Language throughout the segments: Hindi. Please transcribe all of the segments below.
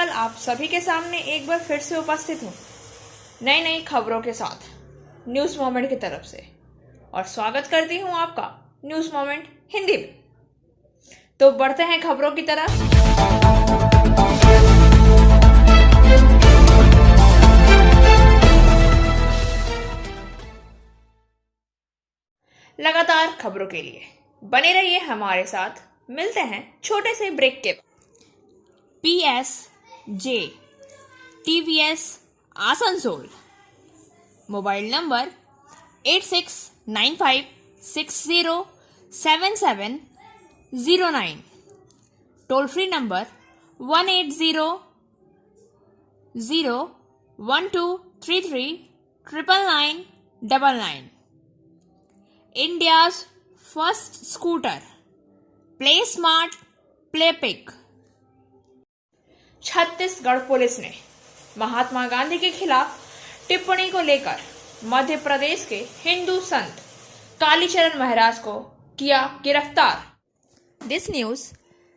कल आप सभी के सामने एक बार फिर से उपस्थित हूँ नई नई खबरों के साथ न्यूज़ मोमेंट की तरफ से, और स्वागत करती हूँ आपका न्यूज़ मोमेंट हिंदी में। तो बढ़ते हैं खबरों की तरफ। लगातार खबरों के लिए बने रहिए हमारे साथ। मिलते हैं छोटे से ब्रेक के बाद। PSG TVS Asansol, mobile number 8695607709, toll free number 1800123399999। India's first scooter, play smart play pick. Chhattisgarh police ने महात्मा गांधी के खिलाफ टिप्पणी को लेकर मध्य प्रदेश के हिंदू संत कालीचरण महाराज को किया गिरफ्तार। This news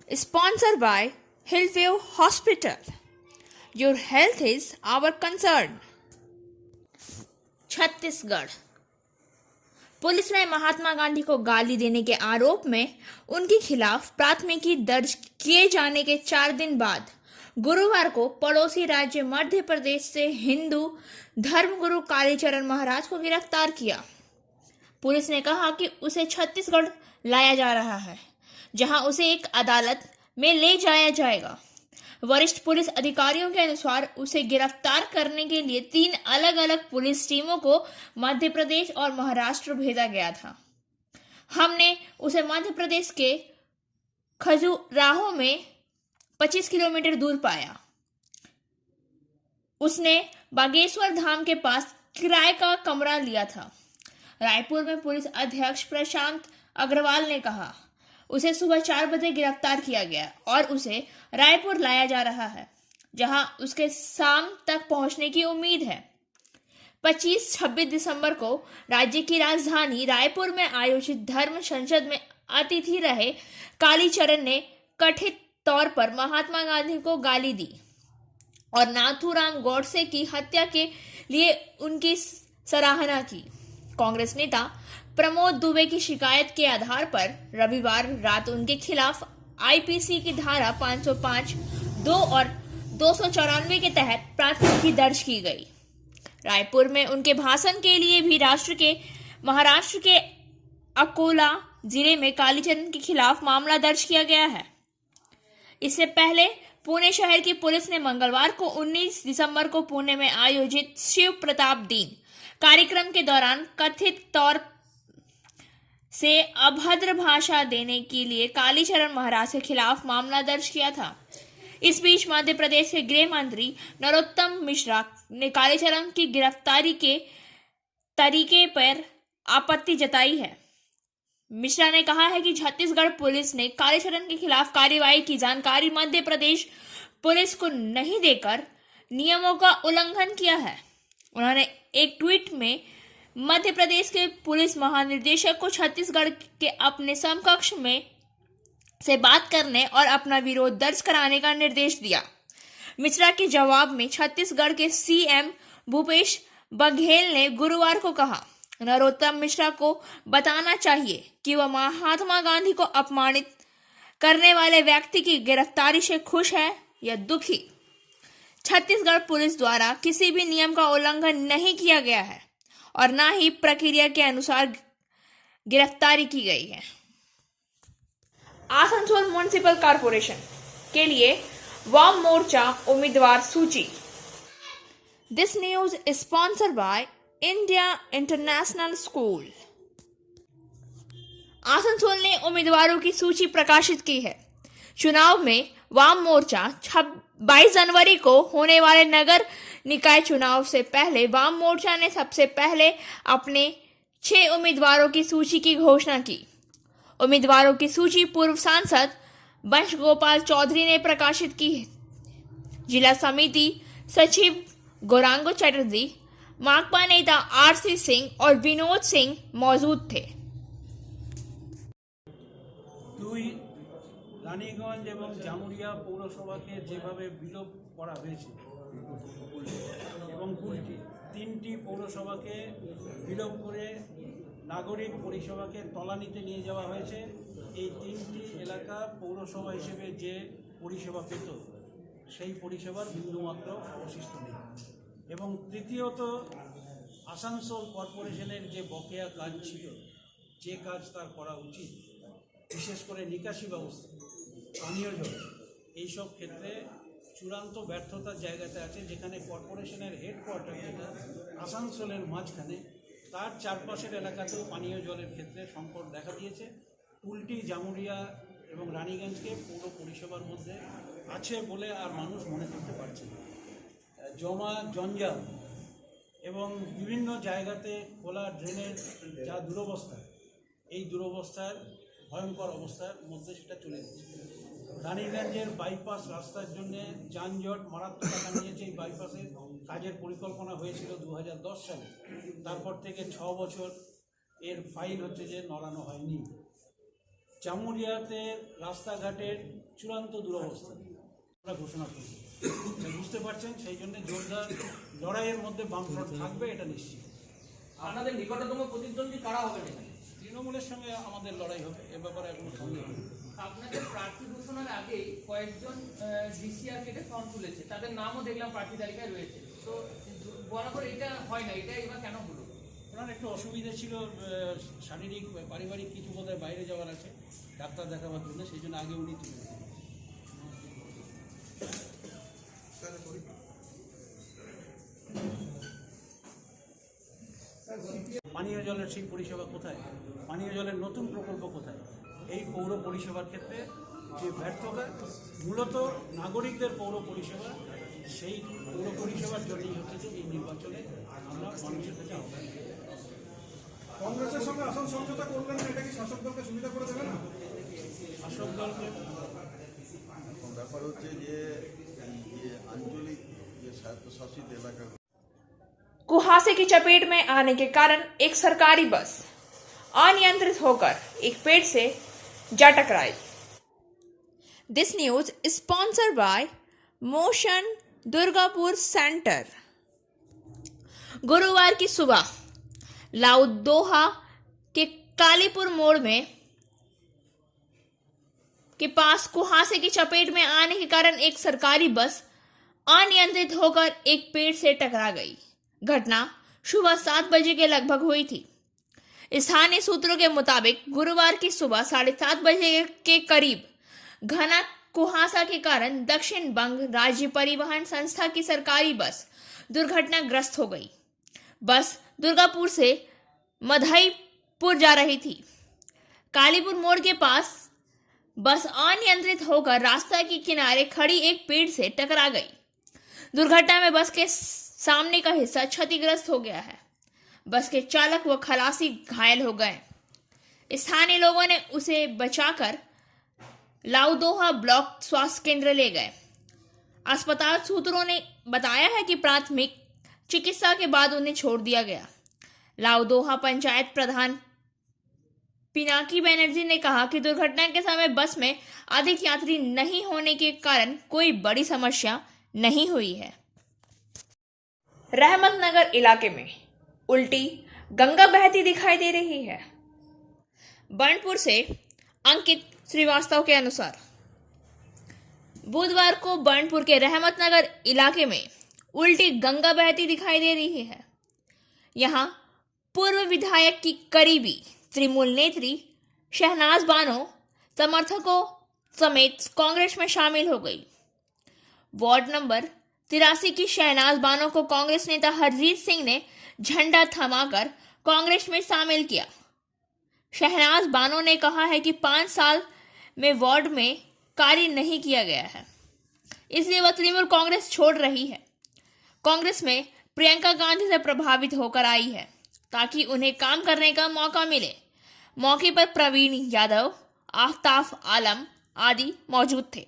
sponsored by Hillview hospital. Your health is our concern. Chhattisgarh police ने महात्मा गांधी को गाली देने के आरोप में उनके खिलाफ प्राथमिकी दर्ज किए जाने के 4 दिन बाद गुरुवार को पड़ोसी राज्य मध्य प्रदेश से हिंदू धर्मगुरु कालीचरण महाराज को गिरफ्तार किया। पुलिस ने कहा कि उसे छत्तीसगढ़ लाया जा रहा है, जहां उसे एक अदालत में ले जाया जाएगा। वरिष्ठ पुलिस अधिकारियों के अनुसार उसे गिरफ्तार करने के लिए 3 अलग अलग पुलिस टीमों को मध्य प्रदेश और महाराष्ट्र भेजा गया था। हमने उसे मध्य प्रदेश के खजुराहो में 25 किलोमीटर दूर पाया। उसने बागेश्वर धाम के पास किराए का कमरा लिया था। रायपुर में पुलिस अध्यक्ष प्रशांत अग्रवाल ने कहा, उसे सुबह 4 बजे गिरफ्तार किया गया और उसे रायपुर लाया जा रहा है, जहां उसके शाम तक पहुंचने की उम्मीद है। 25-26 दिसंबर को राज्य की राजधानी रायपुर में आयोजित धर्म संसद में अतिथि रहे कालीचरण ने कथित तौर पर महात्मा गांधी को गाली दी और नाथूराम गोडसे की हत्या के लिए उनकी सराहना की। कांग्रेस नेता प्रमोद दुबे की शिकायत के आधार पर रविवार रात उनके खिलाफ आईपीसी की धारा 505, 2 और 294 के तहत प्राथमिकी दर्ज की गई। रायपुर में उनके भाषण के लिए भी महाराष्ट्र के अकोला जिले में कालीचरण के खिलाफ मामला दर्ज किया गया है। इससे पहले पुणे शहर की पुलिस ने मंगलवार को 19 दिसंबर को पुणे में आयोजित शिव प्रताप दिन कार्यक्रम के दौरान कथित तौर से अभद्र भाषा देने के लिए कालीचरण महाराज के खिलाफ मामला दर्ज किया था। इस बीच मध्य प्रदेश के गृह मंत्री नरोत्तम मिश्रा ने कालीचरण की गिरफ्तारी के तरीके पर आपत्ति जताई है। मिश्रा ने कहा है कि छत्तीसगढ़ पुलिस ने कालीचरण के खिलाफ कार्रवाई की जानकारी मध्य प्रदेश पुलिस को नहीं देकर नियमों का उल्लंघन किया है। उन्होंने एक ट्वीट में मध्य प्रदेश के पुलिस महानिदेशक को छत्तीसगढ़ के अपने समकक्ष में से बात करने और अपना विरोध दर्ज कराने का निर्देश दिया। मिश्रा के जवाब में छत्तीसगढ़ के सीएम भूपेश बघेल ने गुरुवार को कहा, नरोत्तम मिश्रा को बताना चाहिए कि वह महात्मा गांधी को अपमानित करने वाले व्यक्ति की गिरफ्तारी से खुश है या दुखी। छत्तीसगढ़ पुलिस द्वारा किसी भी नियम का उल्लंघन नहीं किया गया है और न ही प्रक्रिया के अनुसार गिरफ्तारी की गई है। आसनसोल म्युनिसिपल कॉर्पोरेशन के लिए वाम मोर्चा उम्मीदवार सूची। This news is sponsored by India international school. Asansol ने उम्मीदवारों की सूची प्रकाशित की है। चुनाव में वाम मोर्चा 22 जनवरी को होने वाले नगर निकाय चुनाव से पहले वाम मोर्चा ने सबसे पहले अपने 6 उम्मीदवारों की सूची की घोषणा की। उम्मीदवारों की सूची पूर्व सांसद वंश गोपाल चौधरी ने प्रकाशित की है। जिला समिति सचिव गौरांग चटर्जी, माकपा नेता आरसी सिंह और विनोद सिंह मौजूद थे। রানীগঞ্জ এবং জামুরিয়া পৌরসভাকে যেভাবে বিলোপ করা হয়েছে এবং 3টি পৌরসভাকে বিলোপ করে নাগরিক পরিষেবাকে তলানিতে নিয়ে যাওয়া হয়েছে। এই 3টি এলাকা পৌরসভা হিসেবে যে পরিষেবা পেত সেই পরিষেবার বিন্দুমাত্র অবশিষ্ট নেই। এবং তৃতীয়ত, আসানসোল কর্পোরেশনের যে বকেয়া কাজ ছিল, যে কাজ তার করা উচিত, বিশেষ করে নিকাশি ব্যবস্থা, পানীয় জল, এইসব ক্ষেত্রে চূড়ান্ত ব্যর্থতার জায়গাতে আছে। যেখানে কর্পোরেশনের হেডকোয়ার্টার যেটা আসানসোলের মাঝখানে, তার চারপাশের এলাকাতেও পানীয় জলের ক্ষেত্রে সংকট দেখা দিয়েছে। কুলটি, জামুরিয়া এবং রানীগঞ্জকে পৌর পরিষেবার মধ্যে আছে বলে আর মানুষ মনে করতে পারছে না। জমা জঞ্জাল এবং বিভিন্ন জায়গাতে খোলা ড্রেনের যা দুরবস্থা, এই দুরবস্থার ভয়ঙ্কর অবস্থার মধ্যে সেটা চলে গেছে। রানীগঞ্জের বাইপাস রাস্তার জন্য যানজট মারাত্মক টাকা নিয়েছে। এই বাইপাসের কাজের পরিকল্পনা হয়েছিল 2010 সালে, তারপর থেকে 6 বছর এর ফাইল হচ্ছে যে নড়ানো হয়নি। জামুরিয়াতে রাস্তাঘাটের চূড়ান্ত দুরবস্থা আমরা ঘোষণা করছি, বুঝতে পারছেন। সেই জন্য জোরদার লড়াইয়ের মধ্যে বামফ্রন্ট থাকবে, এটা নিশ্চিত। আপনাদের নিকটতম প্রতিদ্বন্দ্বী কারা হবে? তৃণমূলের সঙ্গে আমাদের লড়াই হবে, এ ব্যাপারে এখনো সন্দেহ নেই। আপনাদের প্রার্থী ঘোষণার আগেই কয়েকজন ডিসিআর কেটে ফর্ম তুলেছে, তাদের নামও দেখলাম প্রার্থী তালিকায় রয়েছে। তো বরাবর এটা হয় না, এটা এবার কেন হলো? ওনার একটু অসুবিধা ছিল, শারীরিক পারিবারিক কিছু বোধহয় বাইরে যাওয়ার আছে ডাক্তার দেখাবার জন্য, সেই জন্য আগে উনি তুলে। পানীয় জলের সেই পরিষেবা কোথায়? পানীয় জলের নতুন প্রকল্প কোথায়? এই পৌর পরিষেবার ক্ষেত্রে যে ব্যর্থতা, মূলত নাগরিকদের পৌর পরিষেবা, সেই পৌর পরিষেবার জন্যই হচ্ছে যে এই নির্বাচনে আমরা মানুষের কাছে আহ্বান। কংগ্রেসের সঙ্গে আসন সমঝোতা করলেন না, এটা কি শাসক দলকে সুবিধা করে দেবে না? শাসক দলকে ব্যাপার হচ্ছে যে আঞ্চলিক যে স্বায়ত্তশাসিত এলাকা कुहासे की चपेट में आने के कारण एक सरकारी बस अनियंत्रित होकर एक पेड़ से जा टकराई। This news sponsored bye motion Durgapur centre. गुरुवार की सुबह लाउदोहा के कालीपुर मोड़ में के पास कुहासे की चपेट में आने के कारण एक सरकारी बस अनियंत्रित होकर एक पेड़ से टकरा गई। घटना सुबह 7 बजे के लगभग हुई थी। स्थानीय सूत्रों के मुताबिक गुरुवार की सुबह 7:30 बजे के करीब घना कुहासा के कारण दक्षिण बंग राज्य परिवहन संस्था की सरकारी बस दुर्घटनाग्रस्त हो गई। बस दुर्गापुर से मधईपुर जा रही थी। कालीपुर मोड़ के पास बस अनियंत्रित होकर रास्ता के किनारे खड़ी एक पेड़ से टकरा गई। दुर्घटना में बस के सामने का हिस्सा क्षतिग्रस्त हो गया है। बस के चालक व खलासी घायल हो गए। स्थानीय लोगों ने उसे बचाकर लाउदोहा ब्लॉक स्वास्थ्य केंद्र ले गए। अस्पताल सूत्रों ने बताया है कि प्राथमिक चिकित्सा के बाद उन्हें छोड़ दिया गया। लाउदोहा पंचायत प्रधान पिनाकी बनर्जी ने कहा कि दुर्घटना के समय बस में अधिक यात्री नहीं होने के कारण कोई बड़ी समस्या नहीं हुई है। रहमतनगर इलाके में उल्टी गंगा बहती दिखाई दे रही है। बर्नपुर से अंकित श्रीवास्तव के अनुसार बुधवार को बर्नपुर के रहमतनगर इलाके में उल्टी गंगा बहती दिखाई दे रही है। यहां पूर्व विधायक की करीबी तृणमूल नेत्री शहनाज बानो समर्थकों समेत कांग्रेस में शामिल हो गई। वार्ड नंबर 83 की शहनाज बानो को कांग्रेस नेता हरजीत सिंह ने झंडा थमाकर कांग्रेस में शामिल किया। शहनाज बानो ने कहा है कि 5 साल में वार्ड में कार्य नहीं किया गया है, इसलिए वह तृणमूल कांग्रेस छोड़ रही है। कांग्रेस में प्रियंका गांधी से प्रभावित होकर आई है ताकि उन्हें काम करने का मौका मिले। मौके पर प्रवीण यादव, आफ्ताफ आलम आदि मौजूद थे।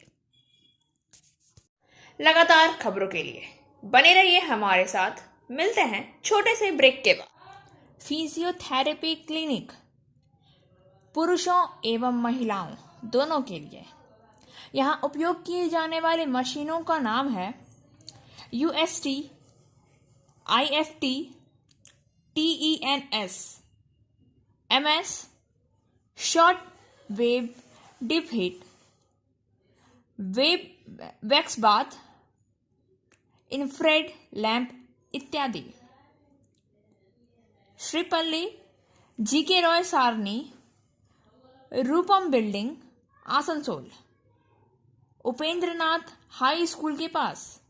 लगातार खबरों के लिए बने रहिए हमारे साथ। मिलते हैं छोटे से ब्रेक के बाद। फिजियोथेरेपी क्लिनिक पुरुषों एवं महिलाओं दोनों के लिए। यहाँ उपयोग किए जाने वाली मशीनों का नाम है UST, IFT, TENS, MS, short wave deep heat, wax bath, infrared lamp इत्यादि। Shripalli, GK Roy Sarani, Rupam building, Asansol, Upendranath high school के पास।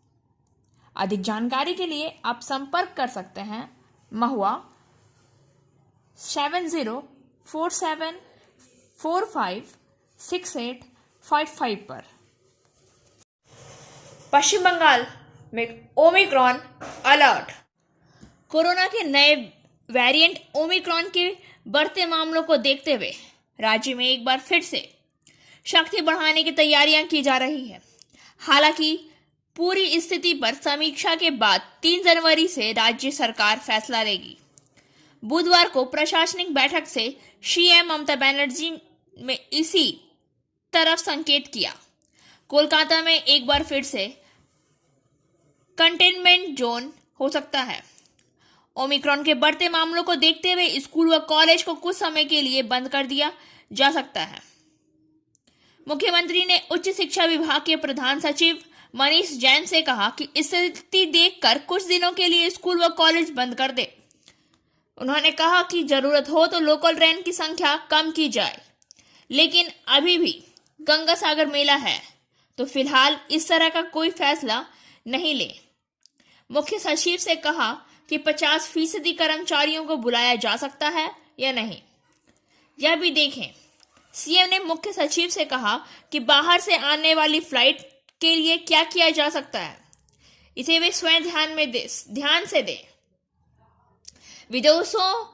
अधिक जानकारी के लिए आप संपर्क कर सकते हैं महुआ 7047456855 पर। पश्चिम बंगाल में ओमिक्रॉन अलर्ट। कोरोना के नए वेरिएंट ओमिक्रॉन के बढ़ते मामलों को देखते हुए राज्य में एक बार फिर से शक्ति बढ़ाने की तैयारियां की जा रही है। हालांकि पूरी स्थिति पर समीक्षा के बाद 3 जनवरी से राज्य सरकार फैसला लेगी। बुधवार को प्रशासनिक बैठक से सीएम ममता बनर्जी ने इसी तरफ संकेत किया। कोलकाता में एक बार फिर से कंटेनमेंट जोन हो सकता है। ओमिक्रॉन के बढ़ते मामलों को देखते हुए स्कूल व कॉलेज को कुछ समय के लिए बंद कर दिया जा सकता है। मुख्यमंत्री ने उच्च शिक्षा विभाग के प्रधान सचिव मनीष जैन से कहा कि स्थिति देखकर कुछ दिनों के लिए स्कूल व कॉलेज बंद कर दे। उन्होंने कहा कि जरूरत हो तो लोकल ट्रेन की संख्या कम की जाए, लेकिन अभी भी गंगा सागर मेला है तो फिलहाल इस तरह का कोई फैसला नहीं ले। मुख्य सचिव से कहा कि 50% कर्मचारियों को बुलाया जा सकता है या नहीं, यह भी देखें। सीएम ने मुख्य सचिव से कहा कि बाहर से आने वाली फ्लाइट के लिए क्या किया जा सकता है, इसे वे स्वयं ध्यान से दें। विदेशों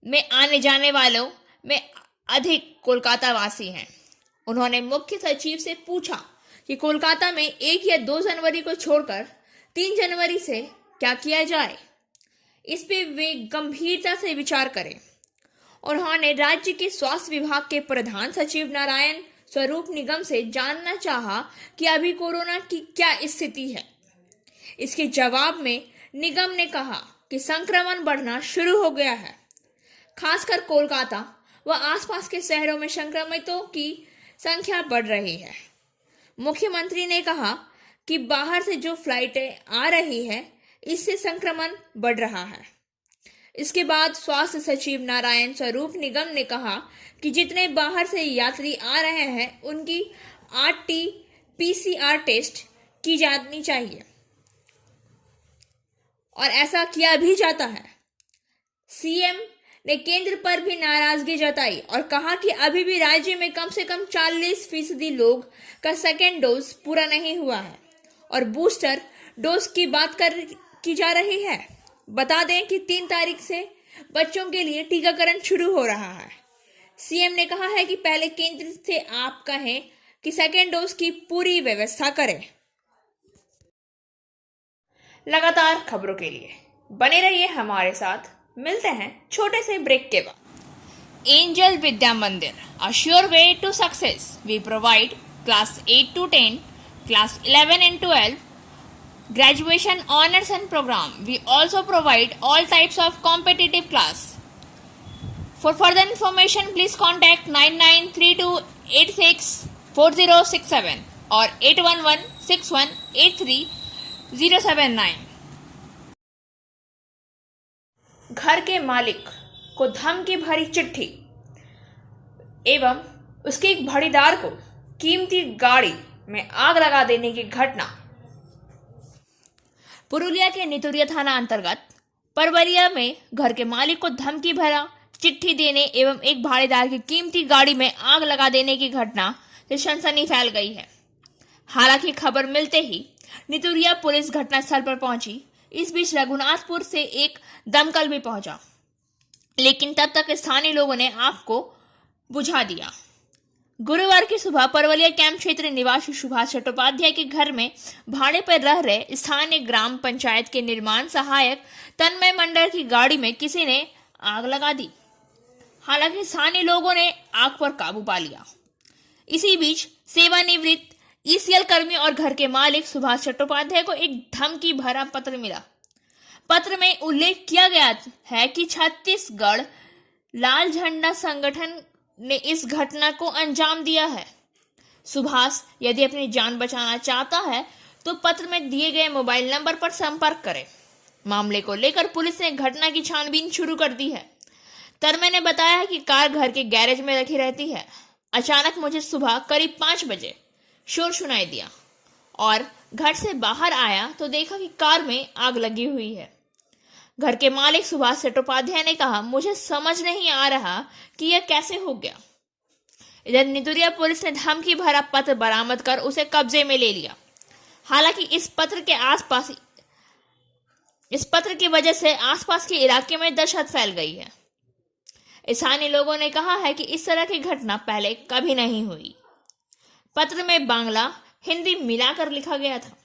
में आने जाने वालों में अधिक कोलकाता वासी हैं। उन्होंने मुख्य सचिव से पूछा कि कोलकाता में 1 या 2 जनवरी को छोड़कर 3 जनवरी से क्या किया जाए, इस पे वे गंभीरता से विचार करें। उन्होंने राज्य के स्वास्थ्य विभाग के प्रधान सचिव नारायण स्वरूप निगम से जानना चाहा कि अभी कोरोना की क्या स्थिति है। इसके जवाब में निगम ने कहा कि संक्रमण बढ़ना शुरू हो गया है। खासकर कोलकाता व आसपास के शहरों में संक्रमितों की संख्या बढ़ रही है। मुख्यमंत्री ने कहा कि बाहर से जो फ्लाइटें आ रही है इससे संक्रमण बढ़ रहा है। इसके बाद स्वास्थ्य सचिव नारायण स्वरूप निगम ने कहा कि जितने बाहर से यात्री आ रहे हैं उनकी RT-PCR टेस्ट की जानी चाहिए और ऐसा किया भी जाता है। सीएम ने केंद्र पर भी नाराजगी जताई और कहा कि अभी भी राज्य में कम से कम 40% लोग का सेकेंड डोज पूरा नहीं हुआ है और बूस्टर डोज की बात की जा रही है। बता दें कि 3 तारीख से बच्चों के लिए टीकाकरण शुरू हो रहा है। सीएम ने कहा है कि पहले केंद्र से आप कहें कि सेकेंड डोज की पूरी व्यवस्था करें। लगातार खबरों के लिए बने रहिए हमारे साथ। मिलते हैं छोटे से ब्रेक के बाद। Angel Vidya Mandir, a sure way to success. We provide class 8 to 10, class 11 and 12, graduation honors and program. We also provide all types of competitive class. For further information, please contact 9932864067 or 8116183079. घर के मालिक को धमकी भरी चिट्ठी एवं उसके एक भाड़ीदार को कीमती गाड़ी में आग लगा देने की घटना पुरुलिया के नितुरिया थाना अंतर्गत परवरिया में घर के मालिक को धमकी भरा चिट्ठी देने एवं एक भाड़ेदार की कीमती गाड़ी में आग लगा देने की घटना से सनसनी फैल गई है। हालांकि खबर मिलते ही नितुरिया पुलिस घटनास्थल पर पहुंची। इस बीच रघुनाथपुर से एक दमकल भी पहुंचा, लेकिन तब तक स्थानीय लोगों ने आग को बुझा दिया। गुरुवार की सुबह परवलिया कैंप क्षेत्र निवासी सुभाष चट्टोपाध्याय के घर में भाड़े पर रह रहे स्थानीय ग्राम पंचायत के निर्माण सहायक तन्मय मंडल की गाड़ी में किसी ने आग लगा दी। हालांकि स्थानीय लोगों ने आग पर काबू पा लिया। इसी बीच सेवानिवृत्त ईसीएल कर्मी और घर के मालिक सुभाष चट्टोपाध्याय को एक धमकी भरा पत्र मिला। पत्र में उल्लेख किया गया है कि छत्तीसगढ़ लाल झंडा संगठन ने इस घटना को अंजाम दिया है। सुभाष यदि अपनी जान बचाना चाहता है तो पत्र में दिए गए मोबाइल नंबर पर संपर्क करें। मामले को लेकर पुलिस ने घटना की छानबीन शुरू कर दी है। तन्मय ने बताया है कि कार घर के गैरेज में रखी रहती है। अचानक मुझे सुबह करीब 5 बजे शोर सुनाई दिया और घर से बाहर आया तो देखा कि कार में आग लगी हुई है। घर के मालिक सुभाष चट्टोपाध्याय ने कहा, मुझे समझ नहीं आ रहा कि यह कैसे हो गया। इधर नितुरिया पुलिस ने धमकी भरा पत्र बरामद कर उसे कब्जे में ले लिया। हालांकि इस पत्र की वजह से आसपास के इलाके में दहशत फैल गई है। स्थानीय लोगों ने कहा है कि इस तरह की घटना पहले कभी नहीं हुई। पत्र में बांग्ला हिंदी मिलाकर लिखा गया था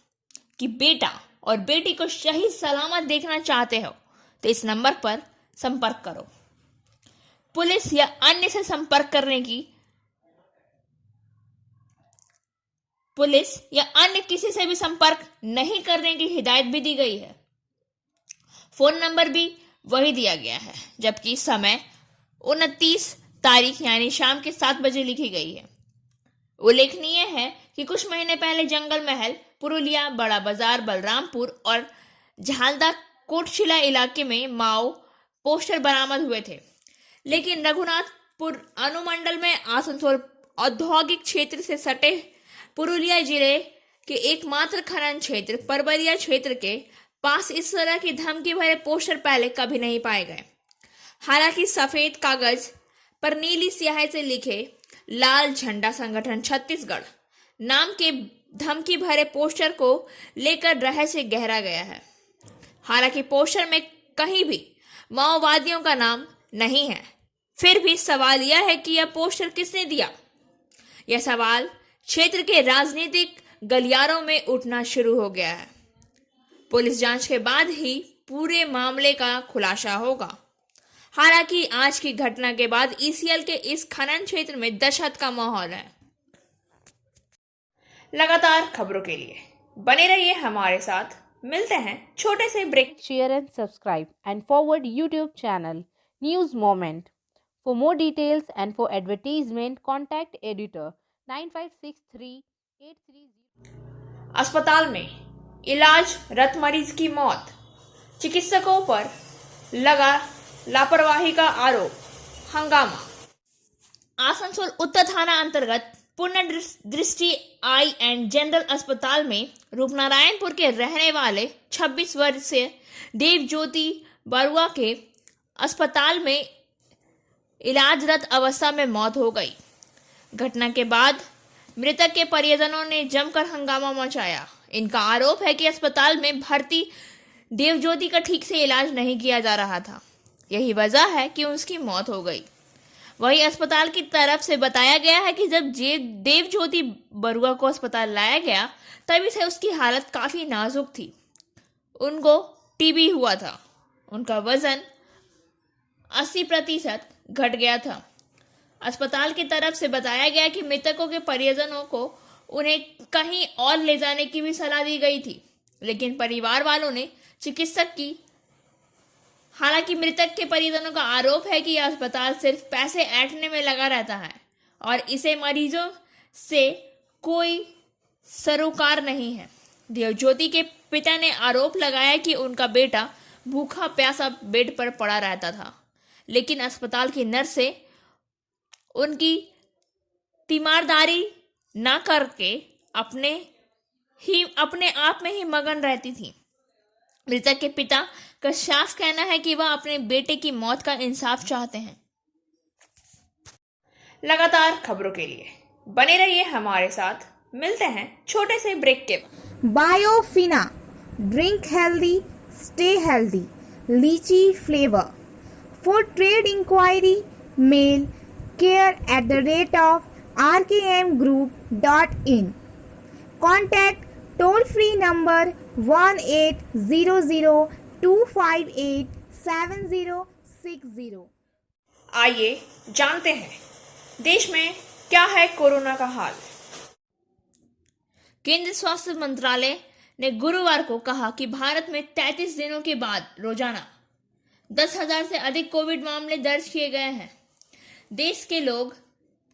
कि बेटा और बेटी को सही सलामत देखना चाहते हो तो इस नंबर पर संपर्क करो। पुलिस या अन्य से संपर्क करने की पुलिस या अन्य किसी से भी संपर्क नहीं करने की हिदायत भी दी गई है। फोन नंबर भी वही दिया गया है, जबकि समय 29 तारीख यानी शाम के 7 बजे लिखी गई है। उल्लेखनीय है कि कुछ महीने पहले जंगल महल, पुरुलिया, बड़ा बाजार, बलरामपुर और झालदा कोटशिला इलाके में माओ पोस्टर बरामद हुए थे, लेकिन रघुनाथपुर अनुमंडल में आसनसोल औद्योगिक क्षेत्र से सटे पुरुलिया जिले के एकमात्र खनन क्षेत्र परबरिया क्षेत्र के पास इस तरह की धमकी भरे पोस्टर पहले कभी नहीं पाए गए। हालांकि सफेद कागज पर नीली स्याही से लिखे लाल झंडा संगठन छत्तीसगढ़ नाम के धमकी भरे पोस्टर को लेकर रहस्य गहरा गया है। हालांकि पोस्टर में कहीं भी माओवादियों का नाम नहीं है, फिर भी सवाल यह है कि यह पोस्टर किसने दिया। यह सवाल क्षेत्र के राजनीतिक गलियारों में उठना शुरू हो गया है। पुलिस जांच के बाद ही पूरे मामले का खुलासा होगा। हालांकि आज की घटना के बाद ईसीएल के इस खनन क्षेत्र में दहशत का माहौल है। लगातार खबरों के लिए बने रहिए हमारे साथ। मिलते हैं छोटे से break. Share and subscribe and forward YouTube channel News Moment. For more details and for advertisement, contact editor 956383. अस्पताल में इलाजरत मरीज की मौत, चिकित्सकों पर लगा लापरवाही का आरोप, हंगामा। आसनसोल उत्तर थाना अंतर्गत पुण्य दृष्टि आई एंड जनरल अस्पताल में रूपनारायणपुर के रहने वाले 26 वर्षीय देवज्योति बरुआ के अस्पताल में इलाजरत अवस्था में मौत हो गई। घटना के बाद मृतक के परिजनों ने जमकर हंगामा मचाया। इनका आरोप है कि अस्पताल में भर्ती देवज्योति का ठीक से इलाज नहीं किया जा रहा था, यही वजह है कि उसकी मौत हो गई। वहीं अस्पताल की तरफ से बताया गया है कि जब देवज्योति बरुआ को अस्पताल लाया गया तभी से उसकी हालत काफी नाजुक थी। उनको टीबी हुआ था। उनका वजन 80% घट गया था। अस्पताल की तरफ से बताया गया कि मृतकों के परिजनों को उन्हें कहीं और ले जाने की भी सलाह दी गई थी, लेकिन परिवार वालों ने चिकित्सक की। हालांकि मृतक के परिजनों का आरोप है कि यह अस्पताल सिर्फ पैसे ऐंठने में लगा रहता है और इसे मरीजों से कोई सरोकार नहीं है। देवज्योति के पिता ने आरोप लगाया कि उनका बेटा भूखा प्यासा बेड पर पड़ा रहता था, लेकिन अस्पताल की नर्सें उनकी तीमारदारी ना करके अपने आप में ही मगन रहती थी। मृतक के पिता का साफ कहना है कि वह अपने बेटे की मौत का इंसाफ चाहते हैं। लगातार खबरों के लिए बने रहिए हमारे साथ। मिलते हैं छोटे से ब्रेक के बाद। Biofina, drink healthy, stay healthy. Lychee flavor. For trade inquiry, mail care@rkmgroup.in. Contact toll free number 1800-258-7060. आइए जानते हैं देश में क्या है कोरोना का हाल। केंद्रीय स्वास्थ्य मंत्रालय ने गुरुवार को कहा कि भारत में 33 दिनों के बाद रोजाना 10,000 से अधिक कोविड मामले दर्ज किए गए हैं। देश के लोग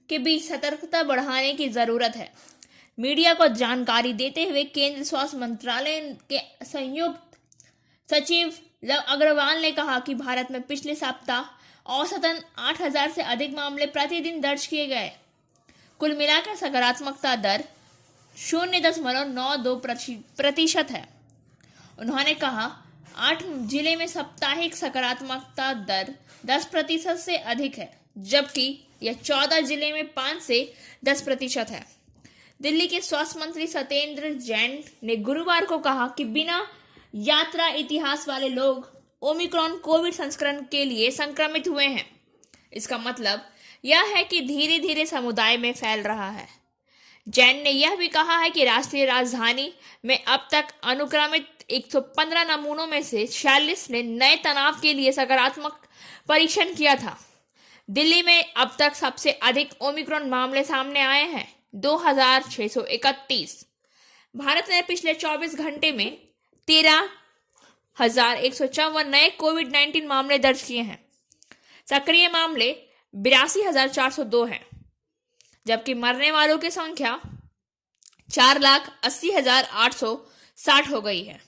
के बीच सतर्कता बढ़ाने की जरूरत है। मीडिया को जानकारी देते हुए केंद्रीय स्वास्थ्य मंत्रालय के संयुक्त सचिव लव अग्रवाल ने कहा कि भारत में पिछले सप्ताह औसतन 8,000 से अधिक मामले प्रतिदिन दर्ज किए गए। कुल मिलाकर सकारात्मकता दर 0.92% है। उन्होंने कहा 8 जिले में साप्ताहिक सकारात्मकता दर 10% से अधिक है, जबकि यह 14 जिले में 5 से 10% है। दिल्ली के स्वास्थ्य मंत्री सत्येंद्र जैन ने गुरुवार को कहा कि बिना यात्रा इतिहास वाले लोग ओमिक्रॉन कोविड संस्करण के लिए संक्रमित हुए हैं। इसका मतलब यह है कि धीरे धीरे समुदाय में फैल रहा है। जैन ने यह भी कहा है कि राष्ट्रीय राजधानी में अब तक अनुक्रमित 115 नमूनों में से 46 ने नए तनाव के लिए सकारात्मक परीक्षण किया था। दिल्ली में अब तक सबसे अधिक ओमिक्रॉन मामले सामने आए हैं, 2,631। भारत ने पिछले 24 घंटे में 13,154 नए कोविड-19 मामले दर्ज किए हैं। सक्रिय मामले 82,402 हैं, जबकि मरने वालों की संख्या 4,80,860 हो गई है।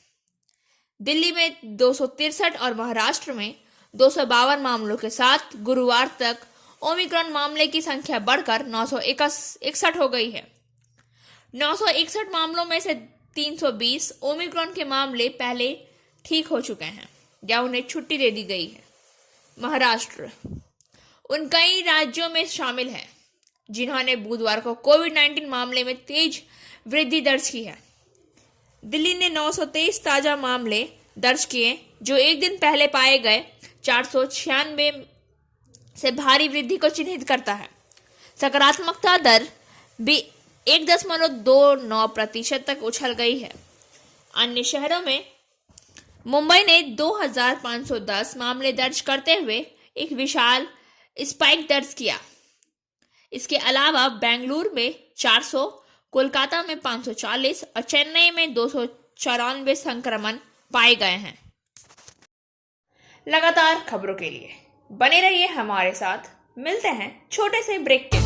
दिल्ली में 263 और महाराष्ट्र में 252 मामलों के साथ गुरुवार तक ओमिक्रॉन मामले की संख्या बढ़कर 961 हो गई है। 961 मामलों में से 320 ओमिक्रॉन के मामले पहले ठीक हो चुके हैं या उन्हें छुट्टी दे दी गई है। महाराष्ट्र उन कई राज्यों में शामिल है जिन्होंने बुधवार को कोविड-19 मामले में तेज वृद्धि दर्ज की है। दिल्ली ने 923 ताजा मामले दर्ज किए, जो एक दिन पहले पाए गए 496 से भारी वृद्धि को चिन्हित करता है। सकारात्मकता दर भी 1.29% तक उछल गई है। अन्य शहरों में मुंबई ने 2,510 मामले दर्ज करते हुए एक विशाल स्पाइक दर्ज किया। इसके अलावा बेंगलुरु में 400, कोलकाता में 540 और चेन्नई में 294 संक्रमण पाए गए हैं। लगातार खबरों के लिए बने रहिए हमारे साथ। मिलते हैं छोटे से ब्रेक के।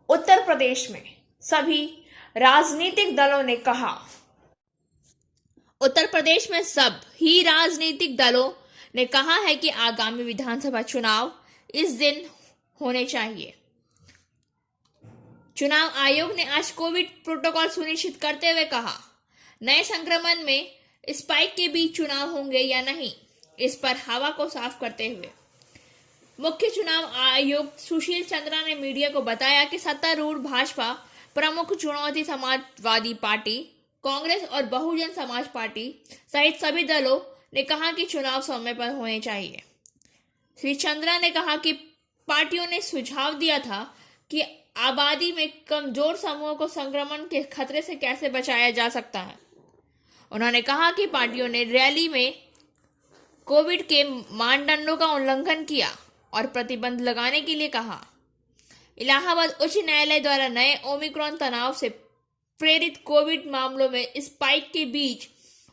उत्तर प्रदेश में सभी राजनीतिक दलों ने कहा। उत्तर प्रदेश में सब ही राजनीतिक दलों ने कहा है कि आगामी विधानसभा चुनाव इस दिन होने चाहिए। चुनाव आयोग ने आज कोविड प्रोटोकॉल सुनिश्चित करते हुए कहा, नए संक्रमण में स्पाइक के बीच चुनाव होंगे या नहीं, इस पर हवा को साफ करते हुए मुख्य चुनाव आयुक्त सुशील चंद्रा ने मीडिया को बताया कि सत्तारूढ़ भाजपा प्रमुख चुनौती समाजवादी पार्टी, कांग्रेस और बहुजन समाज पार्टी सहित सभी दलों ने कहा कि चुनाव समय पर होने चाहिए। श्री चंद्रा ने कहा कि पार्टियों ने सुझाव दिया था कि आबादी में कमजोर समूहों को संक्रमण के खतरे से कैसे बचाया जा सकता है। उन्होंने कहा कि पार्टियों ने रैली में कोविड के मानदंडों का उल्लंघन किया और प्रतिबंध लगाने के लिए कहा। इलाहाबाद उच्च न्यायालय द्वारा नए ओमिक्रॉन तनाव से प्रेरित कोविड मामलों में स्पाइक के बीच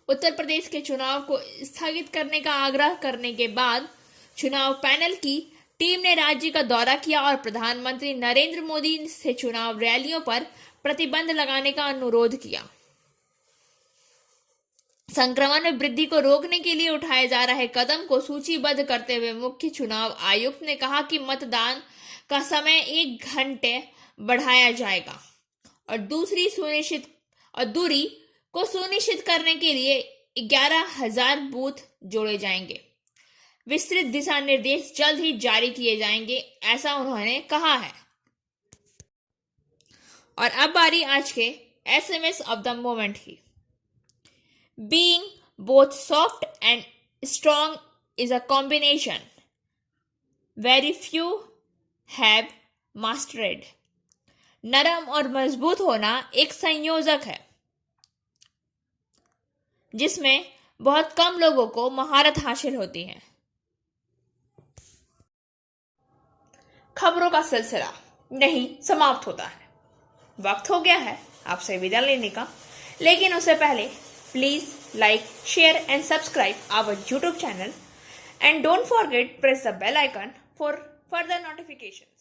उत्तर प्रदेश के चुनाव को स्थगित करने का आग्रह करने के बाद चुनाव पैनल की टीम ने राज्य का दौरा किया और प्रधानमंत्री नरेंद्र मोदी से चुनाव रैलियों पर प्रतिबंध लगाने का अनुरोध किया। संक्रमण में वृद्धि को रोकने के लिए उठाए जा रहे कदम को सूचीबद्ध करते हुए मुख्य चुनाव आयुक्त ने कहा कि मतदान का समय 1 घंटे बढ़ाया जाएगा और दूरी को सुनिश्चित करने के लिए 11,000 बूथ जोड़े जाएंगे। विस्तृत दिशा निर्देश जल्द ही जारी किए जाएंगे, ऐसा उन्होंने कहा है। और अब बारी आज के SMS ऑफ द मोमेंट की। Being both soft and strong is a combination very few have mastered. नरम और मजबूत होना एक संयोजक है जिसमें बहुत कम लोगों को महारत हासिल होती है। खबरों का सिलसिला नहीं समाप्त होता है। वक्त हो गया है आपसे विदा लेने का, लेकिन उससे पहले please like, share and subscribe our YouTube channel and don't forget press the bell icon for further notification.